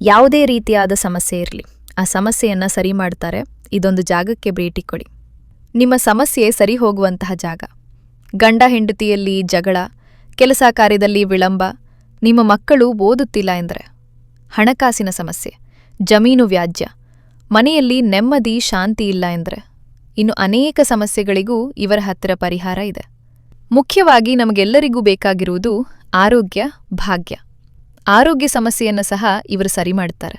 ಯಾವುದೇ ರೀತಿಯಾದ ಸಮಸ್ಯೆ ಇರಲಿ, ಆ ಸಮಸ್ಯೆಯನ್ನು ಸರಿ ಮಾಡ್ತಾರೆ. ಇದೊಂದು ಜಾಗಕ್ಕೆ ಭೇಟಿ ಕೊಡಿ. ನಿಮ್ಮ ಸಮಸ್ಯೆ ಸರಿ ಹೋಗುವಂತಹ ಜಾಗ. ಗಂಡ ಹೆಂಡತಿಯಲ್ಲಿ ಜಗಳ, ಕೆಲಸ ಕಾರ್ಯದಲ್ಲಿ ವಿಳಂಬ, ನಿಮ್ಮ ಮಕ್ಕಳು ಓದುತ್ತಿಲ್ಲ ಎಂದರೆ, ಹಣಕಾಸಿನ ಸಮಸ್ಯೆ, ಜಮೀನು ವ್ಯಾಜ್ಯ, ಮನೆಯಲ್ಲಿ ನೆಮ್ಮದಿ ಶಾಂತಿ ಇಲ್ಲ ಎಂದರೆ, ಇನ್ನು ಅನೇಕ ಸಮಸ್ಯೆಗಳಿಗೂ ಇವರ ಹತ್ತಿರ ಪರಿಹಾರ ಇದೆ. ಮುಖ್ಯವಾಗಿ ನಮಗೆಲ್ಲರಿಗೂ ಬೇಕಾಗಿರುವುದು ಆರೋಗ್ಯ, ಭಾಗ್ಯ. ಆರೋಗ್ಯ ಸಮಸ್ಯೆಯನ್ನು ಸಹ ಇವರು ಸರಿ ಮಾಡುತ್ತಾರೆ.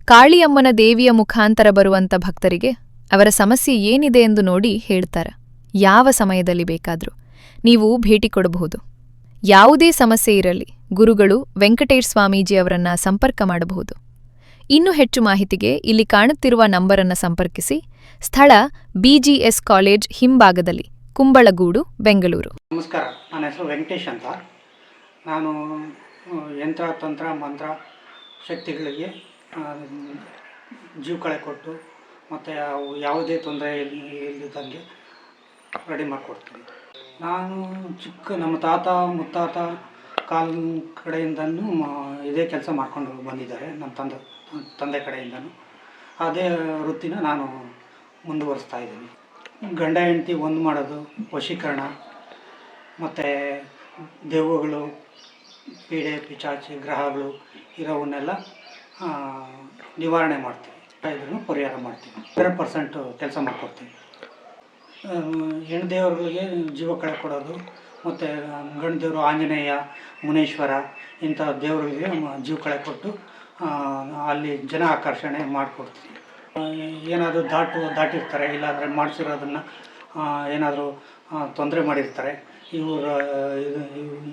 ಕಾಳಿಯಮ್ಮನ ದೇವಿಯ ಮುಖಾಂತರ ಬರುವಂಥ ಭಕ್ತರಿಗೆ ಅವರ ಸಮಸ್ಯೆ ಏನಿದೆ ಎಂದು ನೋಡಿ ಹೇಳ್ತಾರೆ. ಯಾವ ಸಮಯದಲ್ಲಿ ಬೇಕಾದರೂ ನೀವು ಭೇಟಿ ಕೊಡಬಹುದು. ಯಾವುದೇ ಸಮಸ್ಯೆ ಇರಲಿ, ಗುರುಗಳು ವೆಂಕಟೇಶ್ ಸ್ವಾಮೀಜಿ ಅವರನ್ನ ಸಂಪರ್ಕ ಮಾಡಬಹುದು. ಇನ್ನೂ ಹೆಚ್ಚು ಮಾಹಿತಿಗೆ ಇಲ್ಲಿ ಕಾಣುತ್ತಿರುವ ನಂಬರನ್ನು ಸಂಪರ್ಕಿಸಿ. ಸ್ಥಳ BGS ಕಾಲೇಜ್ ಹಿಂಭಾಗದಲ್ಲಿ, ಕುಂಬಳಗೂಡು, ಬೆಂಗಳೂರು. ನಮಸ್ಕಾರ, ನನ್ನ ಹೆಸರು ವೆಂಕಟೇಶ್ ಅಂತ. ನಾನು ಯಂತ್ರ ತಂತ್ರ ಮಂತ್ರ ಶಕ್ತಿಗಳಿಗೆ ಜೀವಕಳೆ ಕೊಟ್ಟು ಮತ್ತು ಅವು ಯಾವುದೇ ತೊಂದರೆ ಇಲ್ಲದಂಗೆ ರೆಡಿ ಮಾಡಿಕೊಡ್ತೀನಿ. ನಾನು ನಮ್ಮ ತಾತ ಮುತ್ತಾತ ಕಡೆಯಿಂದನೂ ಇದೇ ಕೆಲಸ ಮಾಡ್ಕೊಂಡು ಬಂದಿದ್ದಾರೆ. ನಮ್ಮ ತಂದೆ ಕಡೆಯಿಂದನೂ ಅದೇ ವೃತ್ತಿನ ನಾನು ಮುಂದುವರಿಸ್ತಾ ಇದ್ದೀನಿ. ಗಂಡ ಹೆಂಡತಿ ಒಂದು ಮಾಡೋದು, ವಶೀಕರಣ ಮತ್ತು ದೆವ್ವಗಳು, ಪೀಡೆ ಪಿಚಾಚಿ ಗ್ರಹಗಳು ಇರೋವನ್ನೆಲ್ಲ ನಿವಾರಣೆ ಮಾಡ್ತೀವಿ. ಇದನ್ನು ಪರಿಹಾರ ಮಾಡ್ತೀವಿ. 100% ಕೆಲಸ ಮಾಡಿಕೊಡ್ತೀವಿ. ಹೆಣ್ಣು ದೇವರುಗಳಿಗೆ ಜೀವ ಕಳೆ ಕೊಡೋದು ಮತ್ತು ಗಂಡು ದೇವರು ಆಂಜನೇಯ, ಮುನೇಶ್ವರ ಇಂಥ ದೇವರುಗಳಿಗೆ ಜೀವ ಕಳೆ ಕೊಟ್ಟು ಅಲ್ಲಿ ಜನ ಆಕರ್ಷಣೆ ಮಾಡಿಕೊಡ್ತೀವಿ. ಏನಾದರೂ ದಾಟಿರ್ತಾರೆ, ಇಲ್ಲಾಂದರೆ ಮಾಡಿಸಿರೋದನ್ನು ಏನಾದರೂ ತೊಂದರೆ ಮಾಡಿರ್ತಾರೆ,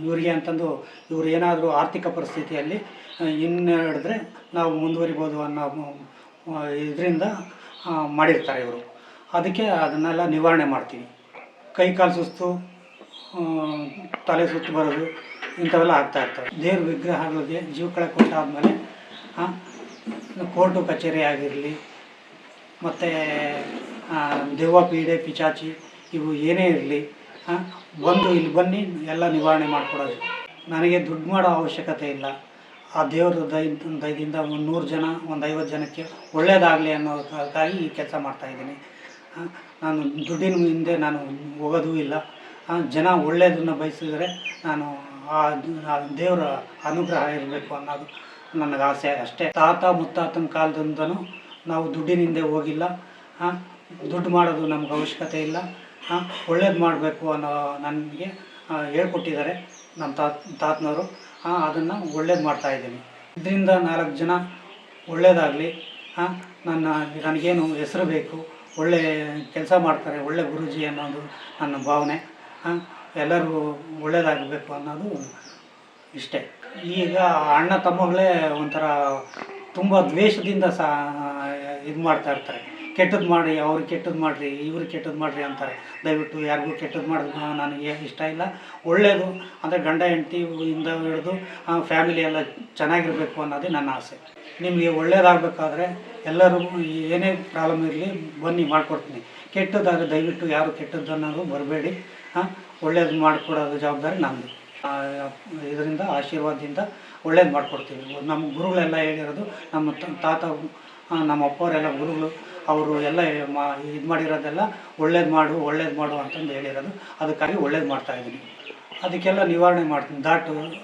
ಇವರಿಗೆ ಅಂತಂದು ಇವರು ಏನಾದರೂ ಆರ್ಥಿಕ ಪರಿಸ್ಥಿತಿಯಲ್ಲಿ ಹಿಡಿದ್ರೆ ನಾವು ಮುಂದುವರಿಬೋದು ಅನ್ನೋ ಇದರಿಂದ ಮಾಡಿರ್ತಾರೆ ಇವರು. ಅದಕ್ಕೆ ಅದನ್ನೆಲ್ಲ ನಿವಾರಣೆ ಮಾಡ್ತೀವಿ. ಕೈ ಕಾಲು ಸುಸ್ತು, ತಲೆ ಸುತ್ತು ಬರೋದು ಇಂಥವೆಲ್ಲ ಆಗ್ತಾಯಿರ್ತವೆ. ದೇವ್ರ ವಿಗ್ರಹಗಳಿಗೆ ಜೀವಕಳೆ ಕೊಟ್ಟಾದಮೇಲೆ ಕೋರ್ಟು ಕಚೇರಿ ಆಗಿರಲಿ ಮತ್ತು ದೆವ್ವ ಪೀಡೆ ಪಿಚಾಚಿ ಇವು ಏನೇ ಇರಲಿ ಇಲ್ಲಿ ಬನ್ನಿ, ಎಲ್ಲ ನಿವಾರಣೆ ಮಾಡಿಕೊಡೋದು. ನನಗೆ ದುಡ್ಡು ಮಾಡೋ ಅವಶ್ಯಕತೆ ಇಲ್ಲ. ಆ ದೇವ್ರ ದಯದಿಂದ ಒಂದು 100 ಜನ, ಒಂದು 50 ಜನಕ್ಕೆ ಒಳ್ಳೆಯದಾಗಲಿ ಅನ್ನೋದಕ್ಕಾಗಿ ಈ ಕೆಲಸ ಮಾಡ್ತಾಯಿದ್ದೀನಿ. ನಾನು ದುಡ್ಡಿನ ಹಿಂದೆ ನಾನು ಹೋಗೋದೂ ಇಲ್ಲ. ಜನ ಒಳ್ಳೆಯದನ್ನು ಬಯಸಿದರೆ ನಾನು ಆ ದೇವರ ಅನುಗ್ರಹ ಇರಬೇಕು ಅನ್ನೋದು ನನಗೆ ಆಸೆ ಅಷ್ಟೇ. ತಾತ ಮುತ್ತಾತನ ಕಾಲದಿಂದನೂ ನಾವು ದುಡ್ಡಿನ ಹಿಂದೆ ಹೋಗಿಲ್ಲ. ದುಡ್ಡು ಮಾಡೋದು ನಮ್ಗೆ ಅವಶ್ಯಕತೆ ಇಲ್ಲ. ಒಳ್ಳೇದು ಮಾಡಬೇಕು ಅನ್ನೋ ನನಗೆ ಹೇಳ್ಕೊಟ್ಟಿದ್ದಾರೆ ನಮ್ಮ ತಾತನವರು. ಅದನ್ನು ಮಾಡ್ತಾಯಿದ್ದೀನಿ. ಇದರಿಂದ 4 ಜನ ಒಳ್ಳೆಯದಾಗಲಿ, ನನಗೇನು ಹೆಸರು ಬೇಕು, ಒಳ್ಳೆ ಕೆಲಸ ಮಾಡ್ತಾರೆ, ಒಳ್ಳೆ ಗುರೂಜಿ ಅನ್ನೋದು ನನ್ನ ಭಾವನೆ. ಎಲ್ಲರೂ ಒಳ್ಳೆಯದಾಗಬೇಕು ಅನ್ನೋದು ಇಷ್ಟೇ. ಈಗ ಅಣ್ಣ ತಮ್ಮಗಳೇ ಒಂಥರ ತುಂಬ ದ್ವೇಷದಿಂದ ಇದು ಮಾಡ್ತಾಯಿರ್ತಾರೆ. ಕೆಟ್ಟದ್ದು ಮಾಡಿ, ಅವ್ರಿಗೆ ಕೆಟ್ಟದ್ದು ಮಾಡಿರಿ, ಇವ್ರಿಗೆ ಕೆಟ್ಟದ್ದು ಮಾಡಿರಿ ಅಂತಾರೆ. ದಯವಿಟ್ಟು ಯಾರಿಗೂ ಕೆಟ್ಟದ್ದು ಮಾಡೋದು ನನಗೆ ಇಷ್ಟ ಇಲ್ಲ. ಒಳ್ಳೆಯದು ಅಂದರೆ ಗಂಡ ಹೆಂಡತಿಯಿಂದ ಹಿಡಿದು ಫ್ಯಾಮಿಲಿ ಎಲ್ಲ ಚೆನ್ನಾಗಿರಬೇಕು ಅನ್ನೋದೇ ನನ್ನ ಆಸೆ. ನಿಮಗೆ ಒಳ್ಳೇದಾಗಬೇಕಾದ್ರೆ ಎಲ್ಲರೂ ಏನೇ ಪ್ರಾಬ್ಲಮ್ ಇರಲಿ ಬನ್ನಿ, ಮಾಡಿಕೊಡ್ತೀನಿ. ಕೆಟ್ಟದ್ದಾದರೆ ದಯವಿಟ್ಟು ಯಾರು ಕೆಟ್ಟದ್ದು ಅನ್ನೋದು ಬರಬೇಡಿ. ಒಳ್ಳೇದು ಮಾಡಿಕೊಡೋದು ಜವಾಬ್ದಾರಿ ನಮ್ಮದು. ಇದರಿಂದ ಆಶೀರ್ವಾದದಿಂದ ಒಳ್ಳೇದು ಮಾಡಿಕೊಡ್ತೀವಿ. ನಮ್ಮ ಗುರುಗಳೆಲ್ಲ ಹೇಳಿರೋದು, ನಮ್ಮ ತಾತ ನಮ್ಮ ಅಪ್ಪವರೆಲ್ಲ ಗುರುಗಳು, ಅವರು ಎಲ್ಲ ಇದು ಮಾಡಿರೋದೆಲ್ಲ ಒಳ್ಳೇದು ಮಾಡು ಅಂತಂದು ಹೇಳಿರೋದು. ಅದಕ್ಕಾಗಿ ಒಳ್ಳೇದು ಮಾಡ್ತಾಯಿದ್ದೀನಿ. ಅದಕ್ಕೆಲ್ಲ ನಿವಾರಣೆ ಮಾಡ್ತೀನಿ.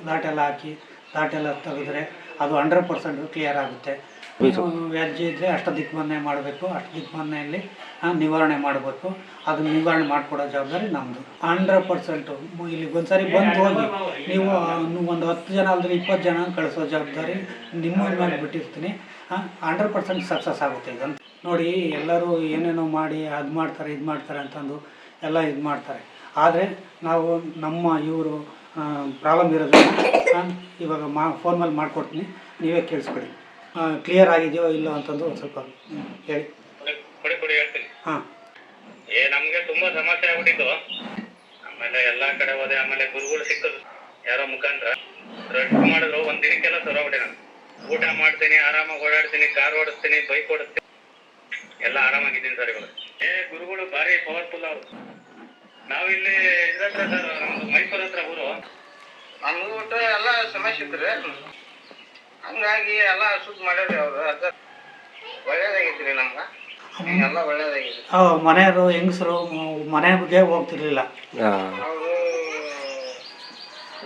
ದಾಟೆಲ್ಲ ಹಾಕಿ ದಾಟೆಲ್ಲ ತೆಗೆದ್ರೆ ಅದು 100% ಕ್ಲಿಯರ್ ಆಗುತ್ತೆ. ವ್ಯಾಜ್ಯ ಇದ್ದರೆ ಅಷ್ಟದಿಕ್ಮನ್ನೆ ಮಾಡಬೇಕು. ಅಷ್ಟದಿಕ್ಮನ್ನೆಯಲ್ಲಿ ನಿವಾರಣೆ ಮಾಡಬೇಕು. ಅದನ್ನು ನಿವಾರಣೆ ಮಾಡಿಕೊಡೋ ಜವಾಬ್ದಾರಿ ನಮ್ಮದು. 100% ಇಲ್ಲಿ ಒಂದ್ಸರಿ ಬಂದು ಹೋಗಿ ನೀವು ಒಂದು 10 ಜನ ಅಲ್ಲದ್ರೆ 20 ಜನ ಕಳಿಸೋ ಜವಾಬ್ದಾರಿ ನಿಮ್ಮ ಮೇಲೆ ಬಿಟ್ಟಿರ್ತೀನಿ. 100% ಸಕ್ಸಸ್ ಆಗುತ್ತೆ. ಇದಂತ ನೋಡಿ, ಎಲ್ಲರೂ ಏನೇನೋ ಮಾಡಿ ಅದು ಮಾಡ್ತಾರೆ ಇದು ಮಾಡ್ತಾರೆ ಅಂತಂದು ಎಲ್ಲ ಇದು ಮಾಡ್ತಾರೆ. ಆದರೆ ನಾವು ನಮ್ಮ ಇವರು ಪ್ರಾಬ್ಲಮ್ ಇರೋದನ್ನ ಇವಾಗ ಫೋನ್ ಮೇಲೆ ಮಾಡಿಕೊಡ್ತೀನಿ, ನೀವೇ ಕೇಳಿಸ್ಕೊಡಿ. ಕ್ಲಿಯರ್ ಆಗಿದೆಯೋ ಇಲ್ಲೋ ಅಂತಂದು ಒಂದು ಸ್ವಲ್ಪ ಹೇಳಿ. ಹೇಳ್ತೀನಿ. ನಮಗೆ ತುಂಬಾ ಸಮಸ್ಯೆ ಆಗ್ಬಿಟ್ಟಿತ್ತು. ಆಮೇಲೆ ಎಲ್ಲಾ ಕಡೆ ಹೋದೆ. ಆಮೇಲೆ ಗುರುಗಳು ಸಿಕ್ಕದು ಯಾರೋ ಮುಖಾಂತರ ರೆಸ್ಟ್ ಮಾಡಿದ್ರು. ಒಂದ್ ದಿನಕ್ಕೆಲ್ಲ ಸರೋಗ್ಬಿಟ್ಟೆ. ನಾನು ಊಟ ಮಾಡ್ತೀನಿ, ಆರಾಮಾಗಿ ಓಡಾಡ್ತೀನಿ, ಕಾರ್ ಓಡಿಸ್ತೀನಿ, ಬೈಕ್ ಓಡಿಸ್ತೀನಿ, ಎಲ್ಲ ಆರಾಮಾಗಿದ್ದೀನಿ ಸರ್. ಇವಾಗ ಗುರುಗಳು ಭಾರಿ ಪವರ್ಫುಲ್ ಅವರು. ನಾವಿಲ್ಲಿ ಇದ್ರ ನಮ್ದು ಮೈಸೂರ್ ಹತ್ರ ಊರು. ನಮ್ದು ಎಲ್ಲ ಸಮಸ್ಯೆ ಇದ್ರೆ ಹಂಗಾಗಿ ಎಲ್ಲ ಶುದ್ಧ ಮಾಡ್ಯಾರಿ ಅವರು. ಅದ ಒಳ್ಳೇದಾಗೈತ್ರಿ ನಮ್ಗೆ, ಎಲ್ಲ ಒಳ್ಳೇದಾಗಿದೆ. ಮನೆಯವರು ಹೆಂಗಸರು ಮನೆಗೆ ಹೋಗ್ತಿರ್ಲಿಲ್ಲ. ಅವರು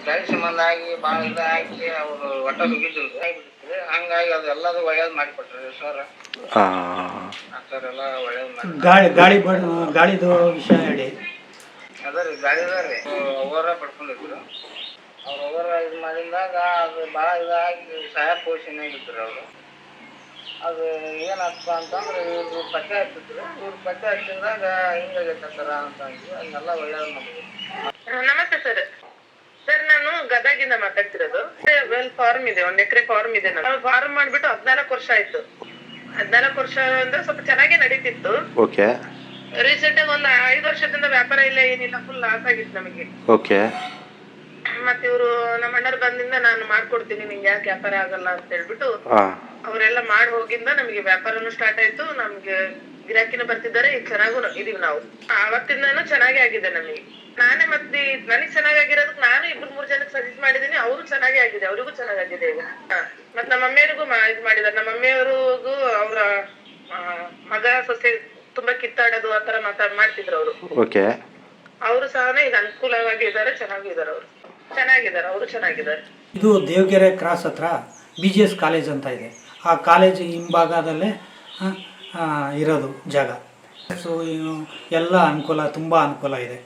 ಗಾಳಿ ಸಂಬಂಧ ಆಗಿ ಭಾಳ ಇದಾಗಿ ಅವರು ಒಟ್ಟ ಮುಗಿದ್ರು ಆಗಿಬಿಟ್ಟಿದ್ರು. ಹಂಗಾಗಿ ಅದೆಲ್ಲದು ಒಳ್ಳೇದು ಮಾಡಿಕೊಟ್ರಿ ಸರ್. ಆ ಥರ ಎಲ್ಲ ಒಳ್ಳೇದು ಮಾಡಿ ಗಾಳಿದು ವಿಷಯ ಹೇಳಿ. ಅದ ರೀ ಗಾಳಿ ಅದ ರೀ ಅವರ ಪಡ್ಕೊಂಡಿದ್ರು. ಅವ್ರು ಅವರ ಇದು ಮಾಡಿದಾಗ ಅದು ಭಾಳ ಇದಾಗಿ ಸಹಾಯ ಪೋಷಣೆ ಆಗಿದ್ರು ಅವರು. ಅದು ಏನಪ್ಪ ಅಂತಂದ್ರೆ ಇವ್ರು ಪತ್ತೆ ಹಚ್ಚಿದ್ರು. ಇವ್ರು ಪತ್ತೆ ಹಚ್ಚಿದಾಗ ಹಿಂಗಾಗೈತೆ ಸರ ಅಂತಂದು ಅದನ್ನೆಲ್ಲ ಒಳ್ಳೇದು ಮಾಡಿದ್ರು. ನಮಸ್ತೆ ಸರ್. ಸರ್ ನಾನು ಗದಗಿಂದ ಮಾತಾಡ್ತಿರೋದು. ವೆಲ್ ಫಾರ್ಮ್ ಇದೆ, 1 ಎಕರೆ ಫಾರ್ಮ್ ಇದೆ. ನಾನು ಫಾರ್ಮ್ ಮಾಡ್ಬಿಟ್ಟು 14 ವರ್ಷ ಆಯ್ತು. 14 ವರ್ಷ ಅಂದ್ರೆ ಸ್ವಲ್ಪ ಚೆನ್ನಾಗೇ ನಡೀತಿತ್ತು. ಓಕೆ. ರೀಸೆಂಟ್ ಆಗಿ ಒಂದು 5 ವರ್ಷದಿಂದ ವ್ಯಾಪಾರ ಇಲ್ಲ, ಏನಿಲ್ಲ, ಫುಲ್ ಲಾಸ್ ಆಗಿತ್ತು ನಮಗೆ. ಓಕೆ. ಮತ್ತೆ ಇವರು ನಮ್ಮ ಅಣ್ಣರು ಬಂದಿಂದ ನಾನು ಮಾಡ್ಕೊಡ್ತೀನಿ, ನಿಂಗೆ ಯಾಕೆ ವ್ಯಾಪಾರ ಆಗಲ್ಲ ಅಂತ ಹೇಳ್ಬಿಟ್ಟು ಅವರೆಲ್ಲ ಮಾಡಿ ಹೋಗಿಂದ ನಮಗೆ ವ್ಯಾಪಾರನು ಸ್ಟಾರ್ಟ್ ಆಯ್ತು. ನಮ್ಗೆ ಗಿರಾಕಿನೂ ಬರ್ತಿದ್ದಾರೆ, ಈಗ ಚೆನ್ನಾಗೂ ಇದೀವಿ ನಾವು. ಅವತ್ತಿಂದಾನು ಚೆನ್ನಾಗೇ ಆಗಿದೆ ನಮಗೆ. ನಾನೇ ಮತ್ತೆ ನನಗ್ ಚೆನ್ನಾಗಿರೋದಕ್ಕೆ ನಾನು 2-3 ಜನಕ್ಕೆ ಸಜೆಸ್ಟ್ ಮಾಡಿದೀನಿ. ಅವರು ಚೆನ್ನಾಗೇ ಆಗಿದೆ, ಅವ್ರಿಗೂ ಚೆನ್ನಾಗಾಗಿದೆ ಈಗ. ಮತ್ ನಮ್ಮ ಮಮ್ಮಿಯವ್ರಿಗೂ ಇದು ಮಾಡಿದಾರೆ. ನಮ್ಮ ಮಮ್ಮಿಯವ್ರಿಗೂ ಅವರ ಮಗ ಸೊಸೆ ತುಂಬಾ ಕಿತ್ತಾಡೋದು ಆತರ ಮಾಡ್ತಿದ್ರು ಅವರು. ಓಕೆ. ಅವರು ಸಹ ಈಗ ಅನುಕೂಲವಾಗಿ ಇದ್ದಾರೆ, ಚೆನ್ನಾಗಿದ್ದಾರೆ. ಅವರು ಚೆನ್ನಾಗಿದ್ದಾರೆ, ಅವರು ಚೆನ್ನಾಗಿದ್ದಾರೆ. ಇದು ದೇವಗೆರೆ ಕ್ರಾಸ್ ಹತ್ರ BGS ಕಾಲೇಜ್ ಅಂತ ಇದೆ. ಆ ಕಾಲೇಜ್ ಹಿಂಭಾಗದಲ್ಲೇ ಇರೋದು ಜಾಗ. ಸೊ ಎಲ್ಲ ಅನುಕೂಲ, ತುಂಬ ಅನುಕೂಲ ಇದೆ.